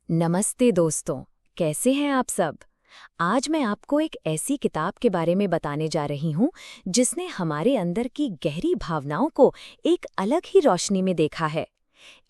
नमस्ते दोस्तों, कैसे हैं आप सब। आज मैं आपको एक ऐसी किताब के बारे में बताने जा रही हूँ जिसने हमारे अंदर की गहरी भावनाओं को एक अलग ही रोशनी में देखा है।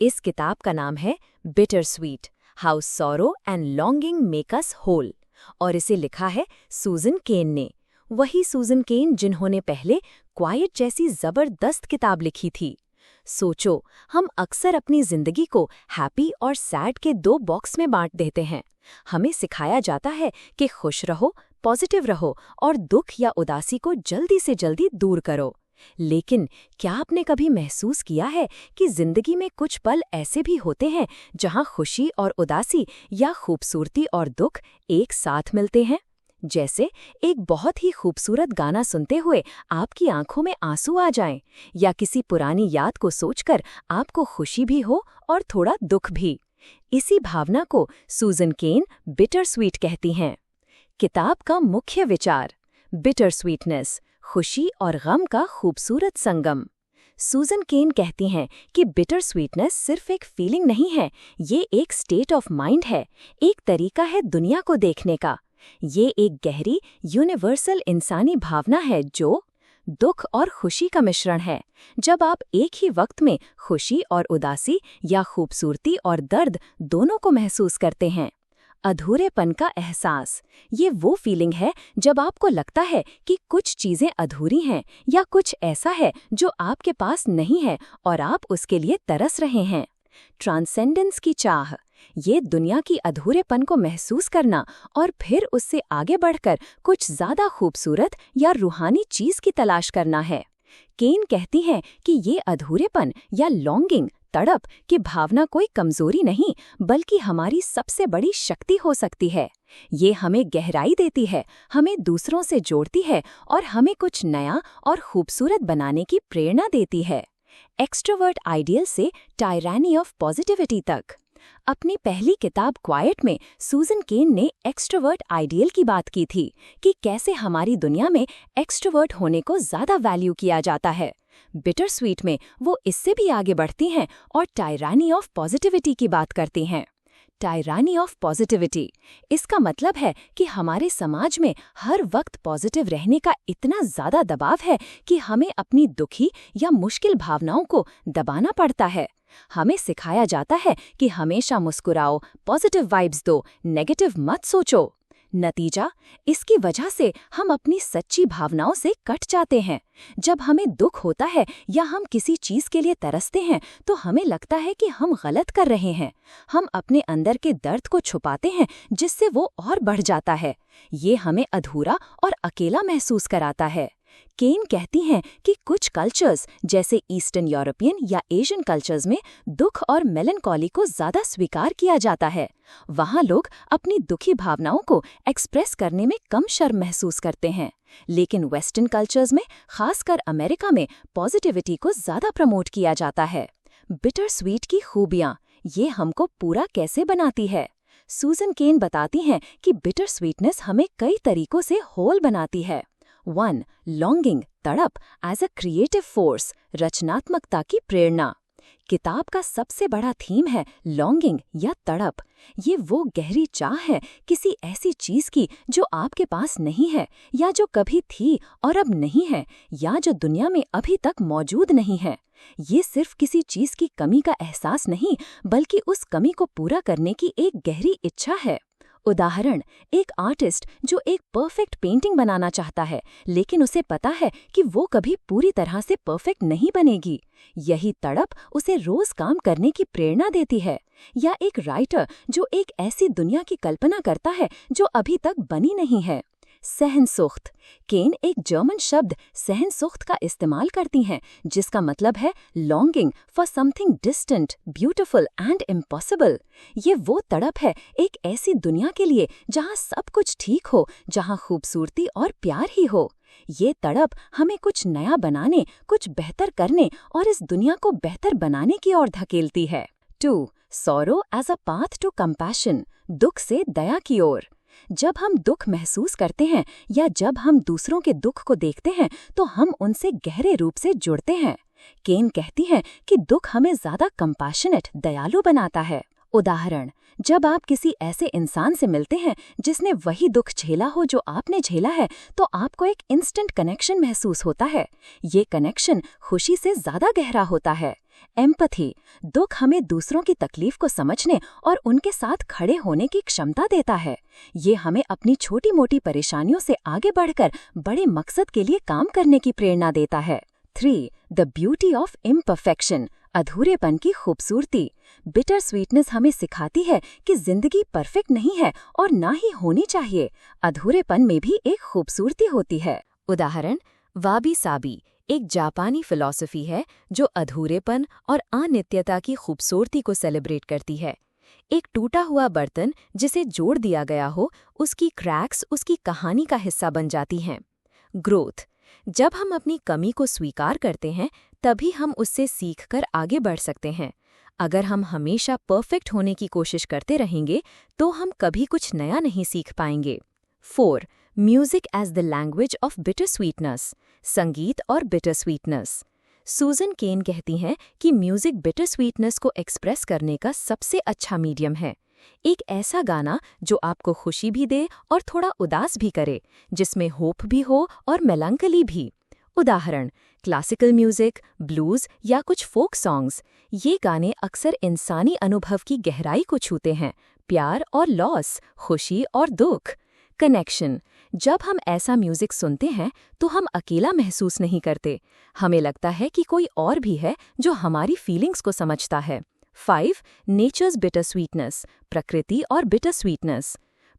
इस किताब का नाम है bittersweet, how sorrow and longing make us whole, और इसे लिखा है सूजन केन ने। वही सूजन केन जिन्होंने पहले क्वाइट जैसी जबरदस्त किताब लिखी थी। सोचो, हम अक्सर अपनी जिंदगी को हैप्पी और सैड के दो बॉक्स में बांट देते हैं। हमें सिखाया जाता है कि खुश रहो, पॉजिटिव रहो और दुख या उदासी को जल्दी से जल्दी दूर करो। लेकिन क्या आपने कभी महसूस किया है कि जिंदगी में कुछ पल ऐसे भी होते हैं जहां खुशी और उदासी या खूबसूरती और दुख एक साथ मिलते हैं? जैसे एक बहुत ही खूबसूरत गाना सुनते हुए आपकी आंखों में आंसू आ जाएं, या किसी पुरानी याद को सोचकर आपको खुशी भी हो और थोड़ा दुख भी। इसी भावना को सूजन केन बिटर स्वीट कहती हैं। किताब का मुख्य विचार, बिटर स्वीटनेस, खुशी और गम का खूबसूरत संगम। सूजन केन कहती हैं कि बिटर स्वीटनेस सिर्फ एक फीलिंग नहीं है, ये एक स्टेट ऑफ माइंड है, एक तरीका है दुनिया को देखने का। ये एक गहरी यूनिवर्सल इंसानी भावना है जो दुख और खुशी का मिश्रण है। जब आप एक ही वक्त में खुशी और उदासी या खूबसूरती और दर्द दोनों को महसूस करते हैं। अधूरेपन का एहसास, ये वो फीलिंग है जब आपको लगता है कि कुछ चीजें अधूरी हैं या कुछ ऐसा है जो आपके पास नहीं है और आप उसके लिए तरस रहे हैं। ट्रांसेंडेंस की चाह, ये दुनिया की अधूरेपन को महसूस करना और फिर उससे आगे बढ़कर कुछ ज्यादा खूबसूरत या रूहानी चीज की तलाश करना है। केन कहती हैं कि ये अधूरेपन या लॉन्गिंग, तड़प की भावना कोई कमजोरी नहीं बल्कि हमारी सबसे बड़ी शक्ति हो सकती है। ये हमें गहराई देती है, हमें दूसरों से जोड़ती है और हमें कुछ नया और खूबसूरत बनाने की प्रेरणा देती है। एक्सट्रोवर्ट आइडियल से टायरानी ऑफ पॉजिटिविटी तक। अपनी पहली किताब क्वाइट में सूजन केन ने एक्सट्रोवर्ट आइडियल की बात की थी कि कैसे हमारी दुनिया में एक्सट्रोवर्ट होने को ज्यादा वैल्यू किया जाता है। बिटर स्वीट में वो इससे भी आगे बढ़ती हैं और टायरानी ऑफ पॉजिटिविटी की बात करती हैं। टायरानी ऑफ पॉजिटिविटी, इसका मतलब है कि हमारे समाज में हर वक्त पॉजिटिव रहने का इतना ज्यादा दबाव है कि हमें अपनी दुखी या मुश्किल भावनाओं को दबाना पड़ता है। हमें सिखाया जाता है कि हमेशा मुस्कुराओ, पॉजिटिव वाइब्स दो, नेगेटिव मत सोचो। नतीजा, इसकी वजह से हम अपनी सच्ची भावनाओं से कट जाते हैं। जब हमें दुख होता है या हम किसी चीज के लिए तरसते हैं तो हमें लगता है कि हम गलत कर रहे हैं। हम अपने अंदर के दर्द को छुपाते हैं जिससे वो और बढ़ जाता है। ये हमें अधूरा और अकेला महसूस कराता है। केन कहती हैं कि कुछ कल्चर्स जैसे ईस्टर्न यूरोपियन या एशियन कल्चर्स में दुख और मेलनकॉली को ज्यादा स्वीकार किया जाता है। वहाँ लोग अपनी दुखी भावनाओं को एक्सप्रेस करने में कम शर्म महसूस करते हैं। लेकिन वेस्टर्न कल्चर्स में, खासकर अमेरिका में, पॉजिटिविटी को ज्यादा प्रमोट किया जाता है। बिटर स्वीट की खूबियाँ, ये हमको पूरा कैसे बनाती है। सूजन केन बताती हैं कि बिटर स्वीटनेस हमें कई तरीकों से होल बनाती है। 1. लॉन्गिंग, तड़प एज अ क्रिएटिव फोर्स, रचनात्मकता की प्रेरणा। किताब का सबसे बड़ा थीम है लॉन्गिंग या तड़प। ये वो गहरी चाह है किसी ऐसी चीज की जो आपके पास नहीं है, या जो कभी थी और अब नहीं है, या जो दुनिया में अभी तक मौजूद नहीं है। ये सिर्फ किसी चीज की कमी का एहसास नहीं बल्कि उस कमी को पूरा करने की एक गहरी इच्छा है। उदाहरण, एक आर्टिस्ट जो एक परफेक्ट पेंटिंग बनाना चाहता है लेकिन उसे पता है कि वो कभी पूरी तरह से परफेक्ट नहीं बनेगी। यही तड़प उसे रोज काम करने की प्रेरणा देती है। या एक राइटर जो एक ऐसी दुनिया की कल्पना करता है जो अभी तक बनी नहीं है। सहनसुख्त, केन एक जर्मन शब्द सहनसुख्त का इस्तेमाल करती हैं जिसका मतलब है longing for something distant, beautiful and impossible. ये वो तड़प है एक ऐसी दुनिया के लिए जहाँ सब कुछ ठीक हो, जहाँ खूबसूरती और प्यार ही हो। ये तड़प हमें कुछ नया बनाने, कुछ बेहतर करने और इस दुनिया को बेहतर बनाने की ओर धकेलती है। 2. Sorrow as a path to compassion, दुख से दया की ओर। जब हम दुख महसूस करते हैं या जब हम दूसरों के दुख को देखते हैं तो हम उनसे गहरे रूप से जुड़ते हैं। केन कहती हैं कि दुख हमें ज्यादा कंपैशनेट, दयालु बनाता है। उदाहरण, जब आप किसी ऐसे इंसान से मिलते हैं जिसने वही दुख झेला हो जो आपने झेला है, तो आपको एक इंस्टेंट कनेक्शन महसूस होता है। ये कनेक्शन खुशी से ज़्यादा गहरा होता है। एम्पैथी, दुख हमें दूसरों की तकलीफ को समझने और उनके साथ खड़े होने की क्षमता देता है। ये हमें अपनी छोटी मोटी परेशानियों से आगे बढ़कर बड़े मकसद के लिए काम करने की प्रेरणा देता है। 3. द ब्यूटी ऑफ इम्परफेक्शन, अधूरेपन की खूबसूरती। बिटर स्वीटनेस हमें सिखाती है कि जिंदगी परफेक्ट नहीं है और ना ही होनी चाहिए। अधूरेपन में भी एक खूबसूरती होती है। उदाहरण, वाबी साबी एक जापानी फिलॉसफी है जो अधूरेपन और अनित्यता की खूबसूरती को सेलिब्रेट करती है। एक टूटा हुआ बर्तन जिसे जोड़ दिया गया हो, उसकी क्रैक्स उसकी कहानी का हिस्सा बन जाती हैं। ग्रोथ, जब हम अपनी कमी को स्वीकार करते हैं तभी हम उससे सीखकर आगे बढ़ सकते हैं। अगर हम हमेशा परफेक्ट होने की कोशिश करते रहेंगे तो हम कभी कुछ नया नहीं सीख पाएंगे। 4. Music as the language of bitter sweetness, संगीत और बिटर स्वीटनेस। सूजन केन कहती हैं कि म्यूजिक बिटर स्वीटनेस को एक्सप्रेस करने का सबसे अच्छा मीडियम है। एक ऐसा गाना जो आपको खुशी भी दे और थोड़ा उदास भी करे, जिसमें होप भी हो और मेलंकली भी। उदाहरण, क्लासिकल म्यूजिक, ब्लूज या कुछ फोक सॉन्ग्स। ये गाने अक्सर इंसानी अनुभव की गहराई को छूते हैं, प्यार और लॉस, खुशी और दुख। कनेक्शन, जब हम ऐसा म्यूजिक सुनते हैं तो हम अकेला महसूस नहीं करते। हमें लगता है कि कोई और भी है जो हमारी फीलिंग्स को समझता है। 5. नेचर्स बिटर स्वीटनेस, प्रकृति और बिटर स्वीटनेस।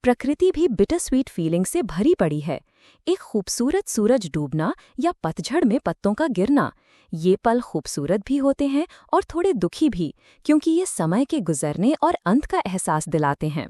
प्रकृति भी बिटर स्वीट फीलिंग से भरी पड़ी है। एक खूबसूरत सूरज डूबना या पतझड़ में पत्तों का गिरना, ये पल खूबसूरत भी होते हैं और थोड़े दुखी भी, क्योंकि ये समय के गुजरने और अंत का एहसास दिलाते हैं।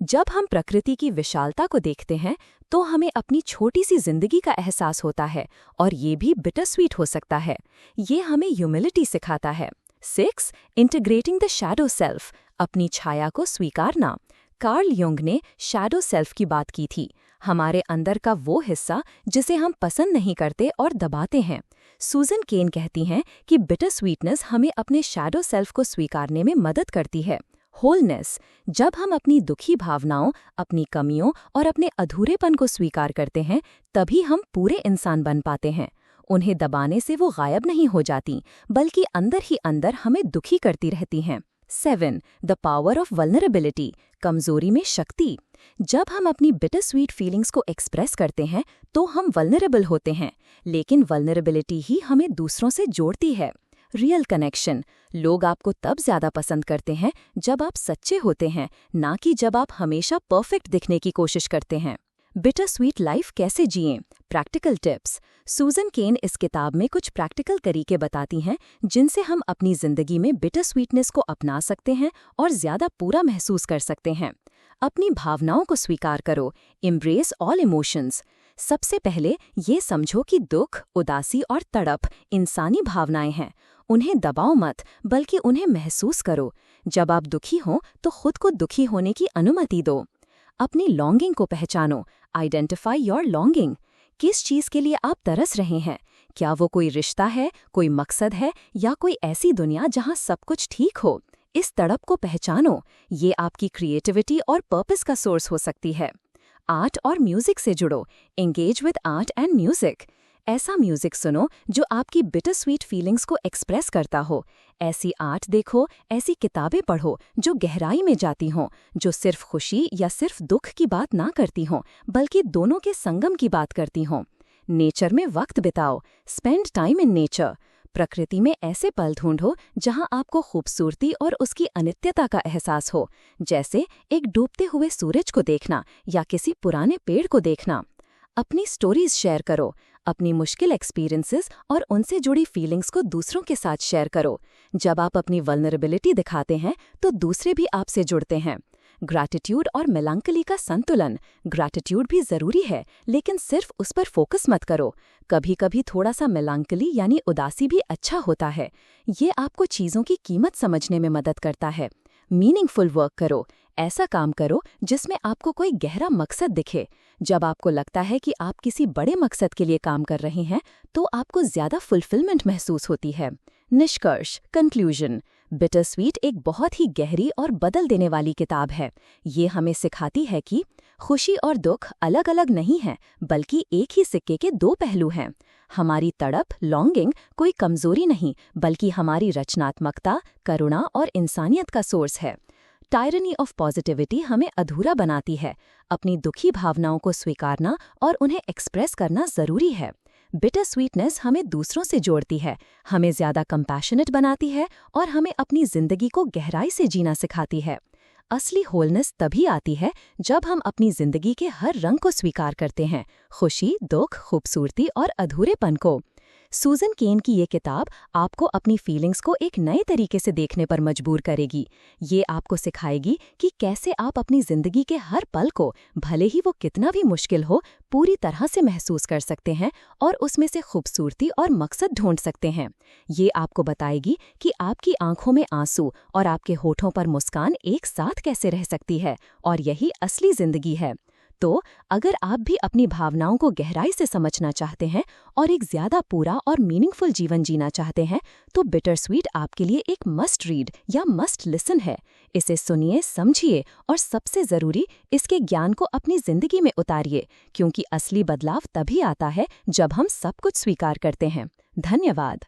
जब हम प्रकृति की विशालता को देखते हैं तो हमें अपनी छोटी सी जिंदगी का एहसास होता है और ये भी बिटर स्वीट हो सकता है। ये हमें ह्यूमिलिटी सिखाता है। 6. इंटीग्रेटिंग द शैडो सेल्फ, अपनी छाया को स्वीकारना। कार्ल युंग ने शैडो सेल्फ की बात की थी, हमारे अंदर का वो हिस्सा जिसे हम पसंद नहीं करते और दबाते हैं। सूजन केन कहती हैं कि बिटर स्वीटनेस हमें अपने शैडो सेल्फ को स्वीकारने में मदद करती है। होलनेस, जब हम अपनी दुखी भावनाओं, अपनी कमियों और अपने अधूरेपन को स्वीकार करते हैं तभी हम पूरे इंसान बन पाते हैं। उन्हें दबाने से वो गायब नहीं हो जाती, बल्कि अंदर ही अंदर हमें दुखी करती रहती हैं। 7. द पावर ऑफ वल्नरेबिलिटी, कमजोरी में शक्ति। जब हम अपनी बिटर स्वीट फीलिंग्स को एक्सप्रेस करते हैं तो हम वल्नरेबल होते हैं, लेकिन वल्नरेबिलिटी ही हमें दूसरों से जोड़ती है। रियल कनेक्शन, लोग आपको तब ज्यादा पसंद करते हैं जब आप सच्चे होते हैं, ना कि जब आप हमेशा परफेक्ट दिखने की कोशिश करते हैं। बिटर स्वीट लाइफ कैसे जिएं? Practical tips. सूजन केन इस किताब में कुछ प्रैक्टिकल तरीके बताती हैं जिनसे हम अपनी जिंदगी में बिटर स्वीटनेस को अपना सकते हैं और ज्यादा पूरा महसूस कर सकते हैं। अपनी भावनाओं को स्वीकार करो, एम्ब्रेस ऑल इमोशंस। सबसे पहले ये समझो कि दुख, उदासी और तड़प इंसानी भावनाएं हैं। उन्हें दबाओ मत, बल्कि उन्हें महसूस करो। जब आप दुखी हों तो खुद को दुखी होने की अनुमति दो। अपनी लॉन्गिंग को पहचानो, आइडेंटिफाई योर लॉन्गिंग। किस चीज़ के लिए आप तरस रहे हैं? क्या वो कोई रिश्ता है, कोई मकसद है, या कोई ऐसी दुनिया जहां सब कुछ ठीक हो? इस तड़प को पहचानो, ये आपकी क्रिएटिविटी और पर्पस का सोर्स हो सकती है। आर्ट और म्यूजिक से जुड़ो, engage with art and music. ऐसा म्यूजिक सुनो जो आपकी बिटर स्वीट फीलिंग्स को एक्सप्रेस करता हो। ऐसी आर्ट देखो, ऐसी किताबें पढ़ो जो गहराई में जाती हों, जो सिर्फ खुशी या सिर्फ दुख की बात ना करती हों, बल्कि दोनों के संगम की बात करती हों। नेचर में वक्त बिताओ, स्पेंड टाइम इन नेचर। प्रकृति में ऐसे पल ढूंढो जहां आपको खूबसूरती और उसकी अनित्यता का एहसास हो, जैसे एक डूबते हुए सूरज को देखना या किसी पुराने पेड़ को देखना। अपनी स्टोरीज शेयर करो, अपनी मुश्किल एक्सपीरियंसेस और उनसे जुड़ी फीलिंग्स को दूसरों के साथ शेयर करो। जब आप अपनी वल्नरेबिलिटी दिखाते हैं तो दूसरे भी आपसे जुड़ते हैं। ग्रैटिट्यूड और मेलांकली का संतुलन। ग्रैटिट्यूड भी जरूरी है, लेकिन सिर्फ उस पर फोकस मत करो। कभी कभी थोड़ा सा मेलांकली यानी उदासी भी अच्छा होता है। ये आपको चीज़ों की कीमत समझने में मदद करता है। मीनिंगफुल वर्क करो, ऐसा काम करो जिसमें आपको कोई गहरा मकसद दिखे। जब आपको लगता है कि आप किसी बड़े मकसद के लिए काम कर रहे हैं तो आपको ज्यादा फुलफिलमेंट महसूस होती है। निष्कर्ष, कंक्लूजन। बिटर स्वीट एक बहुत ही गहरी और बदल देने वाली किताब है। ये हमें सिखाती है कि खुशी और दुख अलग अलग नहीं हैं, बल्कि एक ही सिक्के के दो पहलू हैं। हमारी तड़प लॉन्गिंग कोई कमजोरी नहीं, बल्कि हमारी रचनात्मकता, करुणा और इंसानियत का सोर्स है। टायरनी ऑफ पॉजिटिविटी हमें अधूरा बनाती है। अपनी दुखी भावनाओं को स्वीकारना और उन्हें एक्सप्रेस करना जरूरी है। बिटर स्वीटनेस हमें दूसरों से जोड़ती है, हमें ज्यादा कंपैशनेट बनाती है और हमें अपनी जिंदगी को गहराई से जीना सिखाती है। असली होलनेस तभी आती है जब हम अपनी जिंदगी के हर रंग को स्वीकार करते हैं, खुशी, दुख, खूबसूरती और अधूरेपन को। सूजन केन की ये किताब आपको अपनी फीलिंग्स को एक नए तरीके से देखने पर मजबूर करेगी। ये आपको सिखाएगी कि कैसे आप अपनी जिंदगी के हर पल को, भले ही वो कितना भी मुश्किल हो, पूरी तरह से महसूस कर सकते हैं और उसमें से खूबसूरती और मकसद ढूंढ सकते हैं। ये आपको बताएगी कि आपकी आंखों में आंसू और आपके होठों पर मुस्कान एक साथ कैसे रह सकती है, और यही असली जिंदगी है। तो अगर आप भी अपनी भावनाओं को गहराई से समझना चाहते हैं और एक ज्यादा पूरा और मीनिंगफुल जीवन जीना चाहते हैं, तो बिटर स्वीट आपके लिए एक मस्ट रीड या मस्ट लिसन है। इसे सुनिए, समझिए और सबसे जरूरी, इसके ज्ञान को अपनी जिंदगी में उतारिए, क्योंकि असली बदलाव तभी आता है जब हम सब कुछ स्वीकार करते हैं। धन्यवाद।